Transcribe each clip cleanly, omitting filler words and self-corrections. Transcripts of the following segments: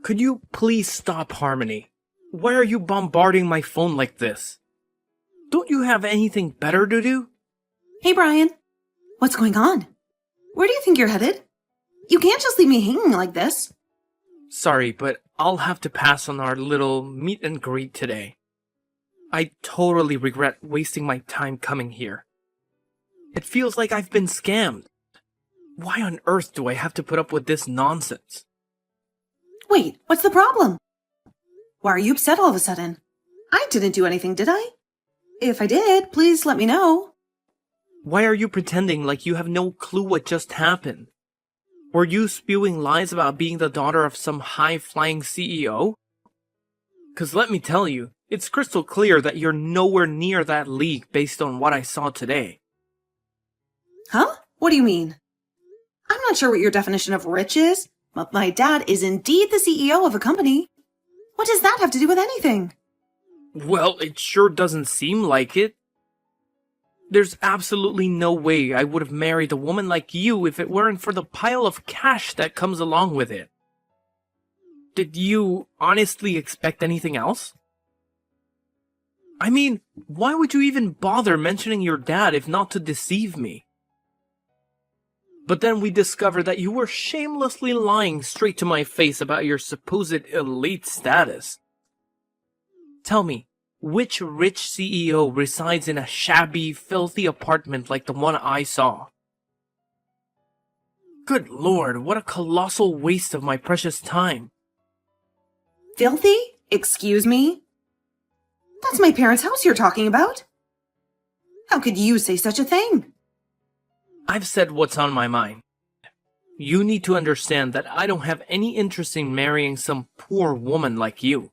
Could you please stop, Harmony? Why are you bombarding my phone like this? Don't you have anything better to do? Hey, Brian. What's going on? Where do you think you're headed? You can't just leave me hanging like this. Sorry, but I'll have to pass on our little meet and greet today. I totally regret wasting my time coming here. It feels like I've been scammed. Why on earth do I have to put up with this nonsense? Wait, what's the problem? Why are you upset all of a sudden? I didn't do anything, did I? If I did, please let me know. Why are you pretending like you have no clue what just happened? Were you spewing lies about being the daughter of some high-flying CEO? 'Cause let me tell you, it's crystal clear that you're nowhere near that league based on what I saw today. Huh? What do you mean? I'm not sure what your definition of rich is, but my dad is indeed the CEO of a company. What does that have to do with anything? Well, it sure doesn't seem like it. There's absolutely no way I would have married a woman like you if it weren't for the pile of cash that comes along with it. Did you honestly expect anything else? I mean, why would you even bother mentioning your dad if not to deceive me? But then we discovered that you were shamelessly lying straight to my face about your supposed elite status. Tell me, which rich CEO resides in a shabby, filthy apartment like the one I saw? Good lord, what a colossal waste of my precious time. Filthy? Excuse me? That's my parents' house you're talking about. How could you say such a thing? I've said what's on my mind. You need to understand that I don't have any interest in marrying some poor woman like you.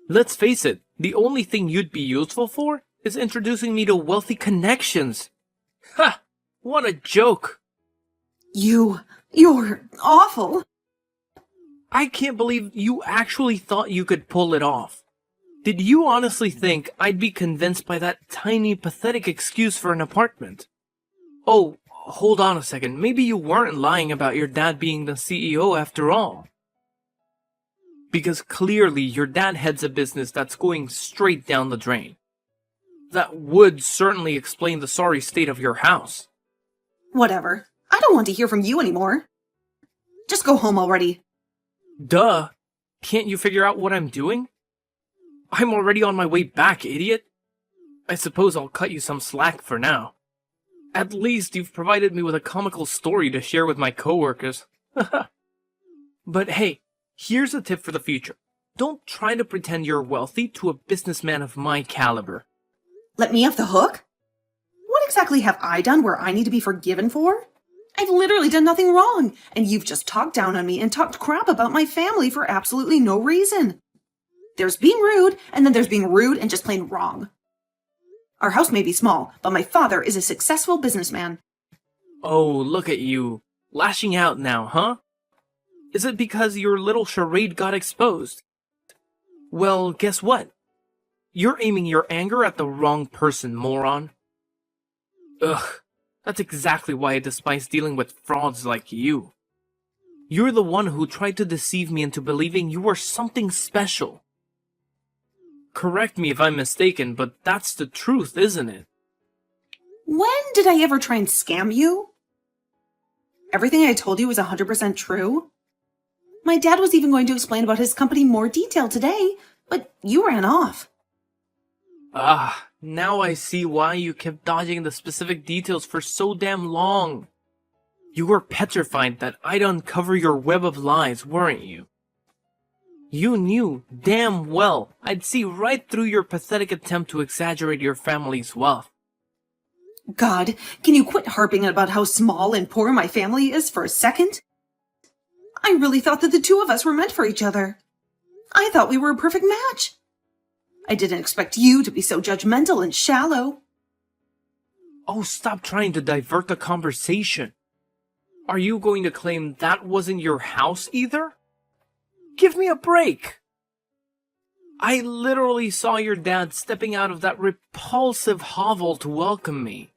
Let's face it, the only thing you'd be useful for is introducing me to wealthy connections. Ha! What a joke! You're awful. I can't believe you actually thought you could pull it off. Did you honestly think I'd be convinced by that tiny, pathetic excuse for an apartment? Oh, hold on a second. Maybe you weren't lying about your dad being the CEO after all. Because clearly your dad heads a business that's going straight down the drain. That would certainly explain the sorry state of your house. Whatever. I don't want to hear from you anymore. Just go home already. Duh. Can't you figure out what I'm doing? I'm already on my way back, idiot. I suppose I'll cut you some slack for now. At least you've provided me with a comical story to share with my coworkers. But hey, here's a tip for the future. Don't try to pretend you're wealthy to a businessman of my caliber. Let me off the hook? What exactly have I done where I need to be forgiven for? I've literally done nothing wrong, and you've just talked down on me and talked crap about my family for absolutely no reason. There's being rude, and then there's being rude and just plain wrong. Our house may be small, but my father is a successful businessman. Oh, look at you. Lashing out now, huh? Is it because your little charade got exposed? Well, guess what? You're aiming your anger at the wrong person, moron. Ugh, that's exactly why I despise dealing with frauds like you. You're the one who tried to deceive me into believing you were something special. Correct me if I'm mistaken, but that's the truth, isn't it? When did I ever try and scam you? Everything I told you was 100% true. My dad was even going to explain about his company in more detail today, but you ran off. Ah, now I see why you kept dodging the specific details for so damn long. You were petrified that I'd uncover your web of lies, weren't you? You knew damn well I'd see right through your pathetic attempt to exaggerate your family's wealth. God, can you quit harping about how small and poor my family is for a second? I really thought that the two of us were meant for each other. I thought we were a perfect match. I didn't expect you to be so judgmental and shallow. Oh, stop trying to divert the conversation. Are you going to claim that wasn't your house either? Give me a break. I literally saw your dad stepping out of that repulsive hovel to welcome me.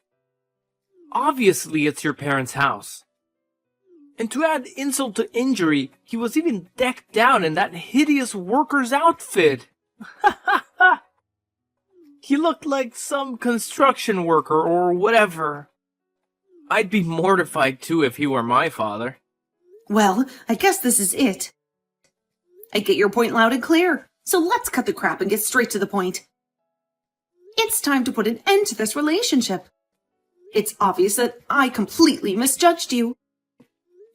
Obviously, it's your parents' house. And to add insult to injury, he was even decked out in that hideous worker's outfit. He looked like some construction worker or whatever. I'd be mortified too if he were my father. Well, I guess this is it. I get your point loud and clear, so let's cut the crap and get straight to the point. It's time to put an end to this relationship. It's obvious that I completely misjudged you.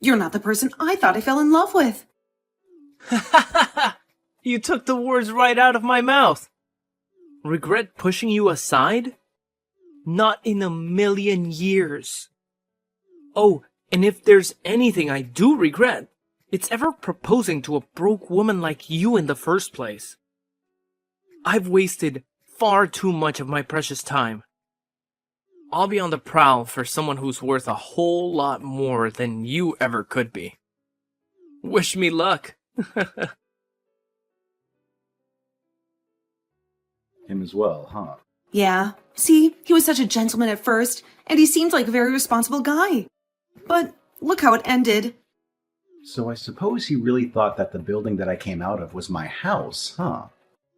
You're not the person I thought I fell in love with. You took the words right out of my mouth. Regret pushing you aside? Not in a million years. Oh, and if there's anything I do regret, it's ever proposing to a broke woman like you in the first place. I've wasted far too much of my precious time. I'll be on the prowl for someone who's worth a whole lot more than you ever could be. Wish me luck. Him as well, huh? Yeah, see, he was such a gentleman at first, and he seemed like a very responsible guy. But look how it ended. So I suppose he really thought that the building that I came out of was my house, huh?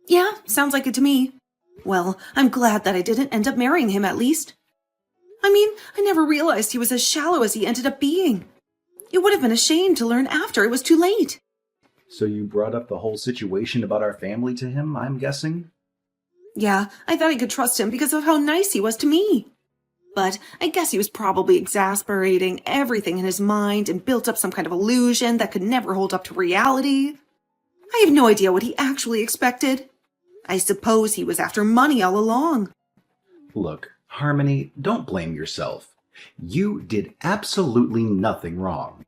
Yeah, sounds like it to me. Well, I'm glad that I didn't end up marrying him at least. I mean, I never realized he was as shallow as he ended up being. It would have been a shame to learn after it was too late. So you brought up the whole situation about our family to him, I'm guessing? Yeah, I thought I could trust him because of how nice he was to me. But I guess he was probably exasperating everything in his mind and built up some kind of illusion that could never hold up to reality. I have no idea what he actually expected. I suppose he was after money all along. Look, Harmony, don't blame yourself. You did absolutely nothing wrong.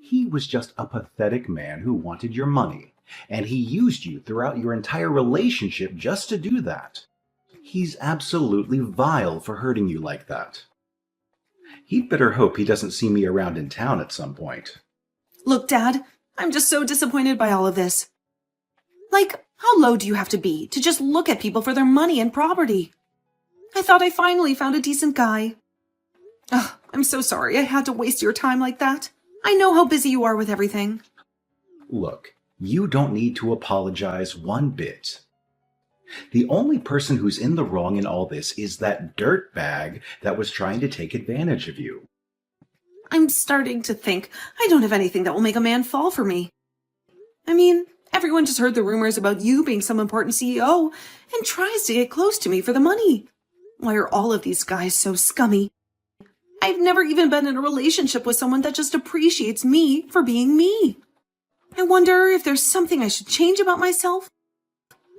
He was just a pathetic man who wanted your money, and he used you throughout your entire relationship just to do that. He's absolutely vile for hurting you like that. He'd better hope he doesn't see me around in town at some point. Look, Dad, I'm just so disappointed by all of this. Like, how low do you have to be to just look at people for their money and property? I thought I finally found a decent guy. Ugh, I'm so sorry I had to waste your time like that. I know how busy you are with everything. Look, you don't need to apologize one bit. The only person who's in the wrong in all this is that dirtbag that was trying to take advantage of you. I'm starting to think I don't have anything that will make a man fall for me. I mean, everyone just heard the rumors about you being some important CEO and tries to get close to me for the money. Why are all of these guys so scummy? I've never even been in a relationship with someone that just appreciates me for being me. I wonder if there's something I should change about myself.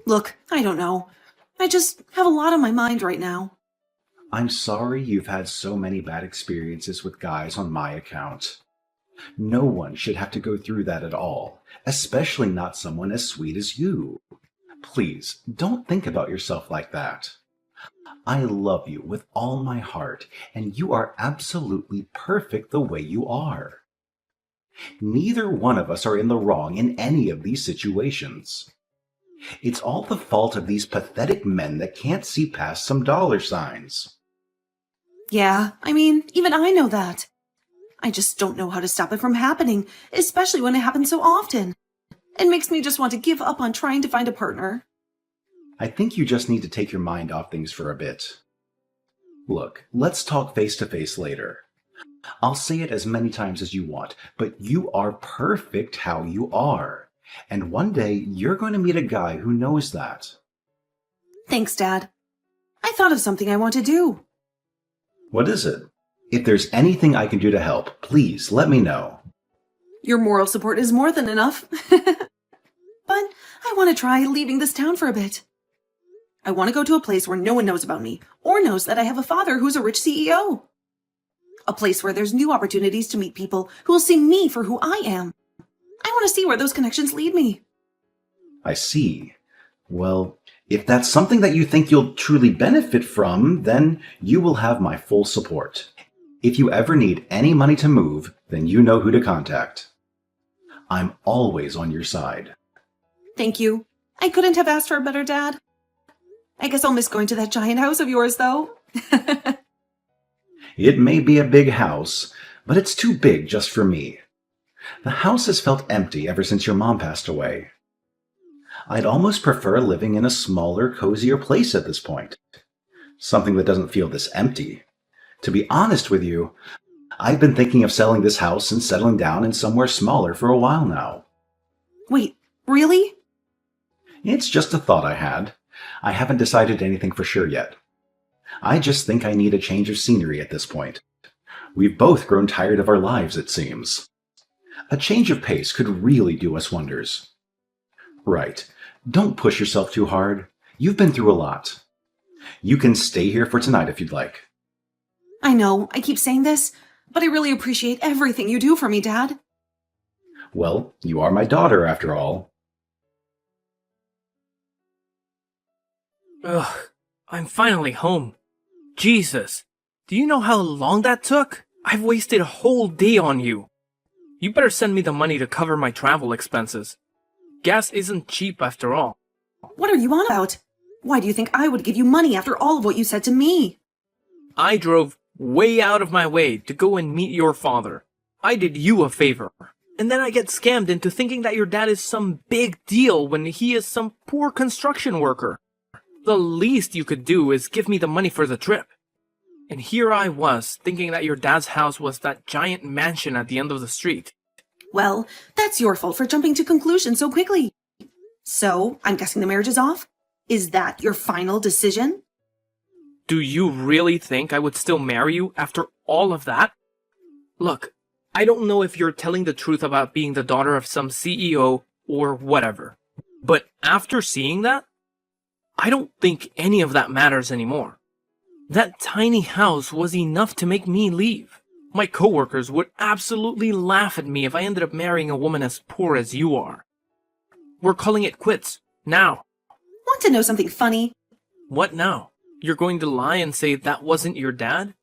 Look, I don't know. I just have a lot on my mind right now. I'm sorry you've had so many bad experiences with guys on my account. No one should have to go through that at all, especially not someone as sweet as you. Please, don't think about yourself like that. I love you with all my heart, and you are absolutely perfect the way you are. Neither one of us are in the wrong in any of these situations. It's all the fault of these pathetic men that can't see past some dollar signs. Yeah, I mean, even I know that. I just don't know how to stop it from happening, especially when it happens so often. It makes me just want to give up on trying to find a partner. I think you just need to take your mind off things for a bit. Look, let's talk face to face later. I'll say it as many times as you want, but you are perfect how you are. And one day you're going to meet a guy who knows that. Thanks, Dad. I thought of something I want to do. What is it? If there's anything I can do to help, please let me know. Your moral support is more than enough. But I want to try leaving this town for a bit. I want to go to a place where no one knows about me, or knows that I have a father who's a rich CEO. A place where there's new opportunities to meet people who will see me for who I am. I want to see where those connections lead me. I see. Well, if that's something that you think you'll truly benefit from, then you will have my full support. If you ever need any money to move, then you know who to contact. I'm always on your side. Thank you. I couldn't have asked for a better dad. I guess I'll miss going to that giant house of yours, though. It may be a big house, but it's too big just for me. The house has felt empty ever since your mom passed away. I'd almost prefer living in a smaller, cozier place at this point. Something that doesn't feel this empty. To be honest with you, I've been thinking of selling this house and settling down in somewhere smaller for a while now. Wait, really? It's just a thought I had. I haven't decided anything for sure yet. I just think I need a change of scenery at this point. We've both grown tired of our lives, it seems. A change of pace could really do us wonders. Right. Don't push yourself too hard. You've been through a lot. You can stay here for tonight if you'd like. I know, I keep saying this, but I really appreciate everything you do for me, Dad. Well, you are my daughter after all. Ugh, I'm finally home. Jesus, do you know how long that took? I've wasted a whole day on you. You better send me the money to cover my travel expenses. Gas isn't cheap after all. What are you on about? Why do you think I would give you money after all of what you said to me? I drove way out of my way to go and meet your father. I did you a favor. And then I get scammed into thinking that your dad is some big deal when he is some poor construction worker. The least you could do is give me the money for the trip. And here I was, thinking that your dad's house was that giant mansion at the end of the street. Well, that's your fault for jumping to conclusions so quickly. So, I'm guessing the marriage is off? Is that your final decision? Do you really think I would still marry you after all of that? Look, I don't know if you're telling the truth about being the daughter of some CEO or whatever. But after seeing that, I don't think any of that matters anymore. That tiny house was enough to make me leave. My coworkers would absolutely laugh at me if I ended up marrying a woman as poor as you are. We're calling it quits, now. Want to know something funny? What now? You're going to lie and say that wasn't your dad?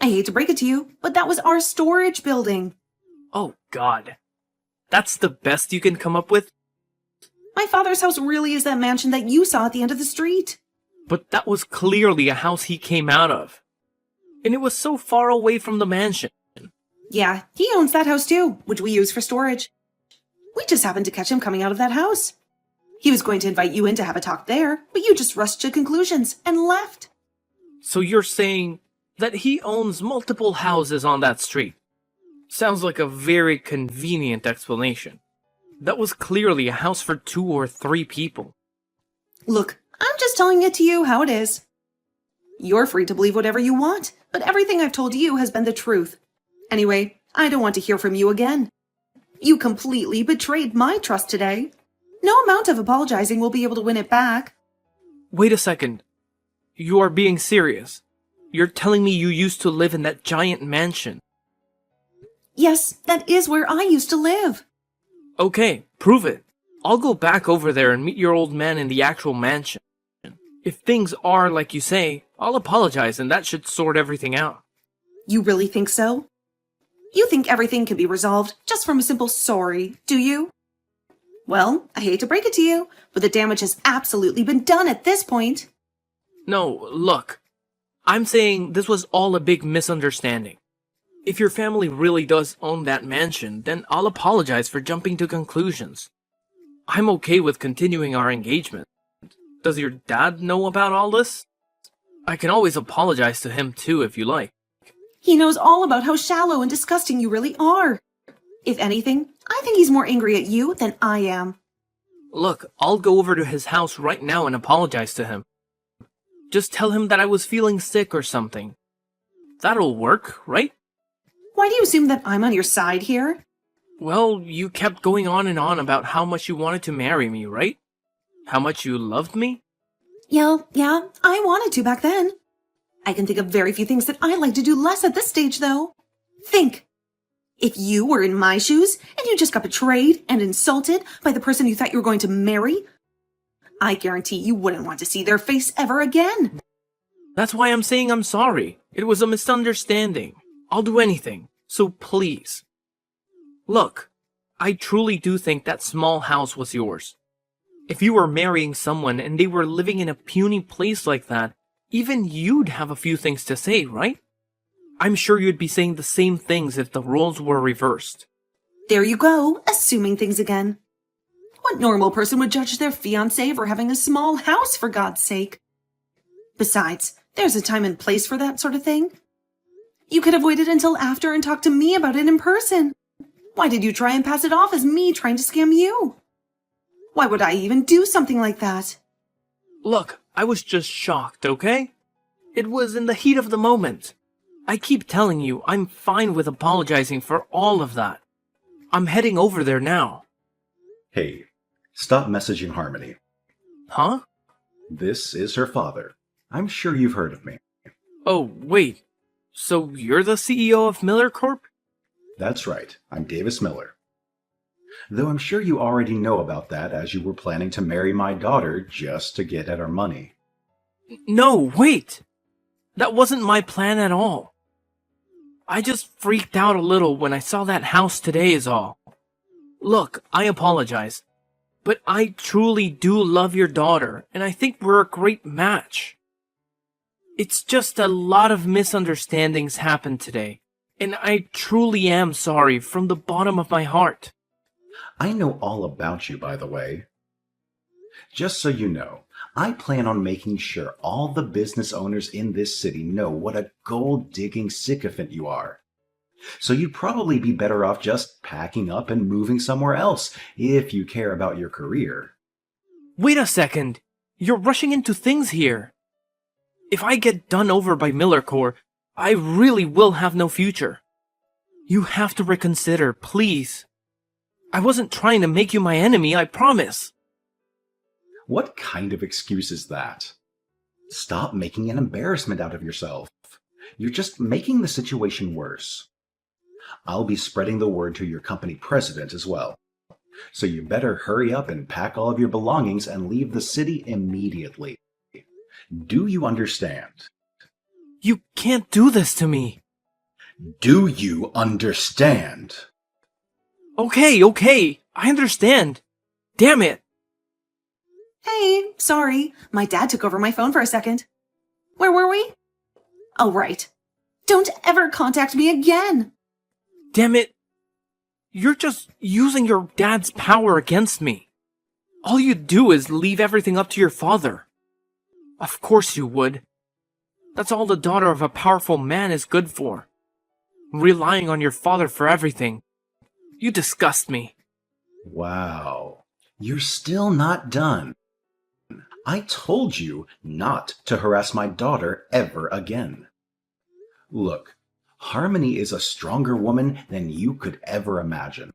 I hate to break it to you, but that was our storage building. Oh, God. That's the best you can come up with? My father's house really is that mansion that you saw at the end of the street. But that was clearly a house he came out of. And it was so far away from the mansion. Yeah, he owns that house too, which we use for storage. We just happened to catch him coming out of that house. He was going to invite you in to have a talk there, but you just rushed to conclusions and left. So you're saying that he owns multiple houses on that street? Sounds like a very convenient explanation. That was clearly a house for 2 or 3 people. Look, I'm just telling it to you how it is. You're free to believe whatever you want, but everything I've told you has been the truth. Anyway, I don't want to hear from you again. You completely betrayed my trust today. No amount of apologizing will be able to win it back. Wait a second. You are being serious. You're telling me you used to live in that giant mansion. Yes, that is where I used to live. Okay, prove it. I'll go back over there and meet your old man in the actual mansion. If things are like you say, I'll apologize and that should sort everything out. You really think so? You think everything can be resolved just from a simple sorry, do you? Well, I hate to break it to you, but the damage has absolutely been done at this point. No, look. I'm saying this was all a big misunderstanding. If your family really does own that mansion, then I'll apologize for jumping to conclusions. I'm okay with continuing our engagement. Does your dad know about all this? I can always apologize to him too if you like. He knows all about how shallow and disgusting you really are. If anything, I think he's more angry at you than I am. Look, I'll go over to his house right now and apologize to him. Just tell him that I was feeling sick or something. That'll work, right? Why do you assume that I'm on your side here? Well, you kept going on and on about how much you wanted to marry me, right? How much you loved me? Yeah, I wanted to back then. I can think of very few things that I'd like to do less at this stage, though. Think. If you were in my shoes and you just got betrayed and insulted by the person you thought you were going to marry, I guarantee you wouldn't want to see their face ever again. That's why I'm saying I'm sorry. It was a misunderstanding. I'll do anything, so please. Look, I truly do think that small house was yours. If you were marrying someone and they were living in a puny place like that, even you'd have a few things to say, right? I'm sure you'd be saying the same things if the roles were reversed. There you go, assuming things again. What normal person would judge their fiancé for having a small house, for God's sake? Besides, there's a time and place for that sort of thing. You could have waited until after and talked to me about it in person. Why did you try and pass it off as me trying to scam you? Why would I even do something like that? Look, I was just shocked, okay? It was in the heat of the moment. I keep telling you, I'm fine with apologizing for all of that. I'm heading over there now. Hey, stop messaging Harmony. Huh? This is her father. I'm sure you've heard of me. Oh, wait. So you're the CEO of Miller Corp? That's right. I'm Davis Miller. Though I'm sure you already know about that, as you were planning to marry my daughter just to get at our money. No, wait! That wasn't my plan at all. I just freaked out a little when I saw that house today is all. Look, I apologize, but I truly do love your daughter, and I think we're a great match. It's just a lot of misunderstandings happened today, and I truly am sorry from the bottom of my heart. I know all about you, by the way. Just so you know, I plan on making sure all the business owners in this city know what a gold-digging sycophant you are. So you'd probably be better off just packing up and moving somewhere else if you care about your career. Wait a second. You're rushing into things here. If I get done over by Miller Corp, I really will have no future. You have to reconsider, please. I wasn't trying to make you my enemy, I promise. What kind of excuse is that? Stop making an embarrassment out of yourself. You're just making the situation worse. I'll be spreading the word to your company president as well. So you better hurry up and pack all of your belongings and leave the city immediately. Do you understand? You can't do this to me. Do you understand? Okay, I understand. Damn it. Hey, sorry. My dad took over my phone for a second. Where were we? Oh, right. Don't ever contact me again. Damn it. You're just using your dad's power against me. All you do is leave everything up to your father. Of course you would. That's all the daughter of a powerful man is good for. Relying on your father for everything. You disgust me. Wow. You're still not done. I told you not to harass my daughter ever again. Look, Harmony is a stronger woman than you could ever imagine.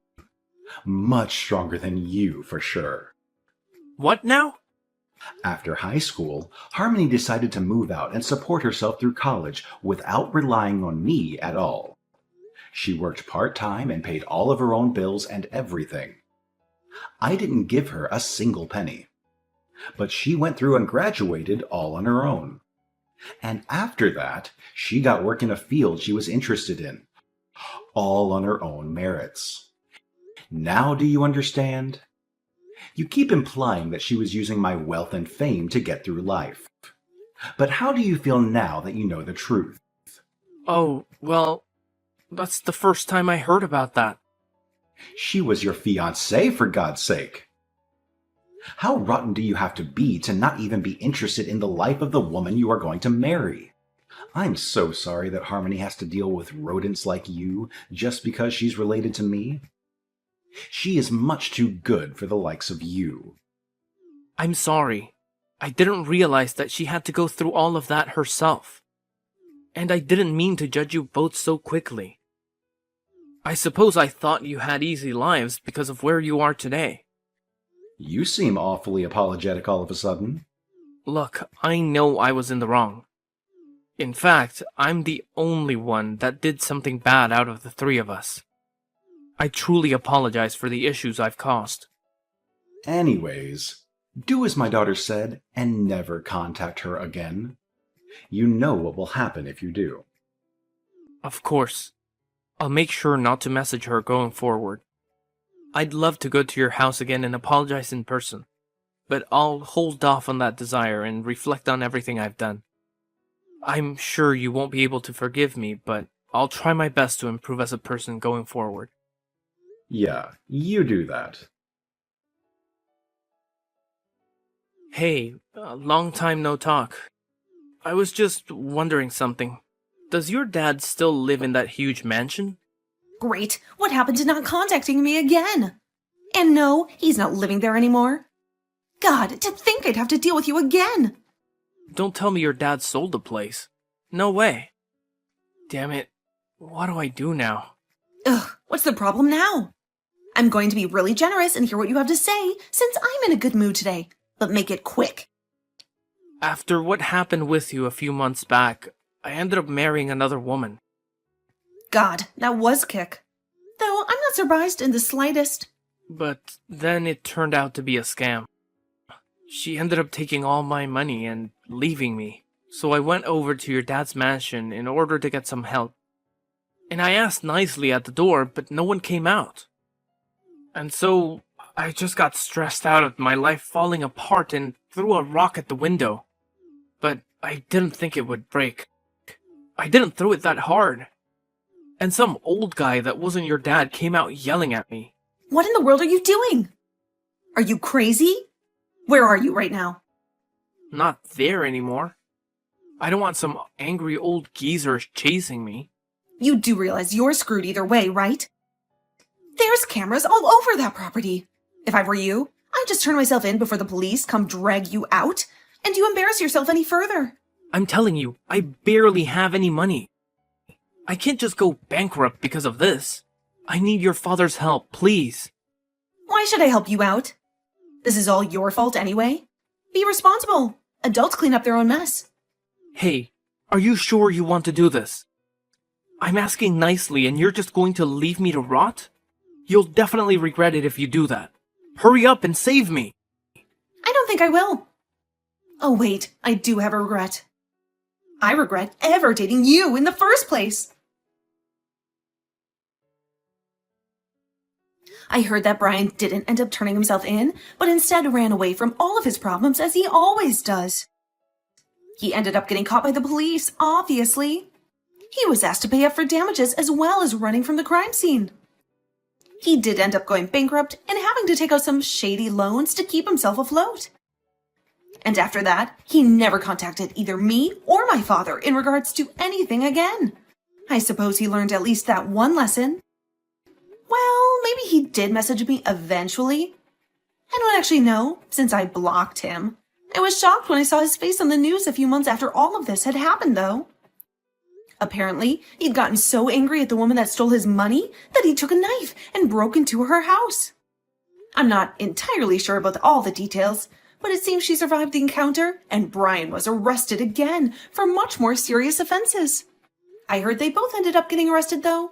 Much stronger than you, for sure. What now? After high school, Harmony decided to move out and support herself through college without relying on me at all. She worked part-time and paid all of her own bills and everything. I didn't give her a single penny. But she went through and graduated all on her own. And after that, she got work in a field she was interested in, all on her own merits. Now do you understand? You keep implying that she was using my wealth and fame to get through life. But how do you feel now that you know the truth? Oh, well, that's the first time I heard about that. She was your fiancé, for God's sake. How rotten do you have to be to not even be interested in the life of the woman you are going to marry? I'm so sorry that Harmony has to deal with rodents like you just because she's related to me. She is much too good for the likes of you. I'm sorry. I didn't realize that she had to go through all of that herself. And I didn't mean to judge you both so quickly. I suppose I thought you had easy lives because of where you are today. You seem awfully apologetic all of a sudden. Look, I know I was in the wrong. In fact, I'm the only one that did something bad out of the three of us. I truly apologize for the issues I've caused. Anyways, do as my daughter said and never contact her again. You know what will happen if you do. Of course. I'll make sure not to message her going forward. I'd love to go to your house again and apologize in person, but I'll hold off on that desire and reflect on everything I've done. I'm sure you won't be able to forgive me, but I'll try my best to improve as a person going forward. Yeah, you do that. Hey, long time no talk. I was just wondering something. Does your dad still live in that huge mansion? Great. What happened to not contacting me again? And no, he's not living there anymore. God, to think I'd have to deal with you again. Don't tell me your dad sold the place. No way. Damn it. What do I do now? Ugh, what's the problem now? I'm going to be really generous and hear what you have to say, since I'm in a good mood today. But make it quick. After what happened with you a few months back, I ended up marrying another woman. God, that was kick. Though I'm not surprised in the slightest. But then it turned out to be a scam. She ended up taking all my money and leaving me. So I went over to your dad's mansion in order to get some help. And I asked nicely at the door, but no one came out. And so I just got stressed out at my life falling apart and threw a rock at the window. But I didn't think it would break. I didn't throw it that hard. And some old guy that wasn't your dad came out yelling at me. What in the world are you doing? Are you crazy? Where are you right now? Not there anymore. I don't want some angry old geezer chasing me. You do realize you're screwed either way, right? There's cameras all over that property. If I were you, I'd just turn myself in before the police come drag you out, and you embarrass yourself any further. I'm telling you, I barely have any money. I can't just go bankrupt because of this. I need your father's help, please. Why should I help you out? This is all your fault anyway. Be responsible. Adults clean up their own mess. Hey, are you sure you want to do this? I'm asking nicely and you're just going to leave me to rot? You'll definitely regret it if you do that. Hurry up and save me. I don't think I will. Oh wait, I do have a regret. I regret ever dating you in the first place. I heard that Brian didn't end up turning himself in, but instead ran away from all of his problems as he always does. He ended up getting caught by the police, obviously. He was asked to pay up for damages as well as running from the crime scene. He did end up going bankrupt and having to take out some shady loans to keep himself afloat. And after that, he never contacted either me or my father in regards to anything again. I suppose he learned at least that one lesson. Well, maybe he did message me eventually. I don't actually know, since I blocked him. I was shocked when I saw his face on the news a few months after all of this had happened, though. Apparently, he'd gotten so angry at the woman that stole his money that he took a knife and broke into her house. I'm not entirely sure about all the details, but it seems she survived the encounter and Brian was arrested again for much more serious offenses. I heard they both ended up getting arrested, though.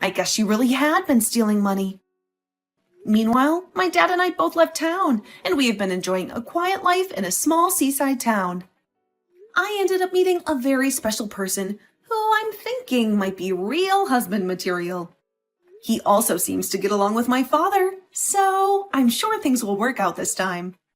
I guess she really had been stealing money. Meanwhile, my dad and I both left town, and we have been enjoying a quiet life in a small seaside town. I ended up meeting a very special person who I'm thinking might be real husband material. He also seems to get along with my father, so I'm sure things will work out this time.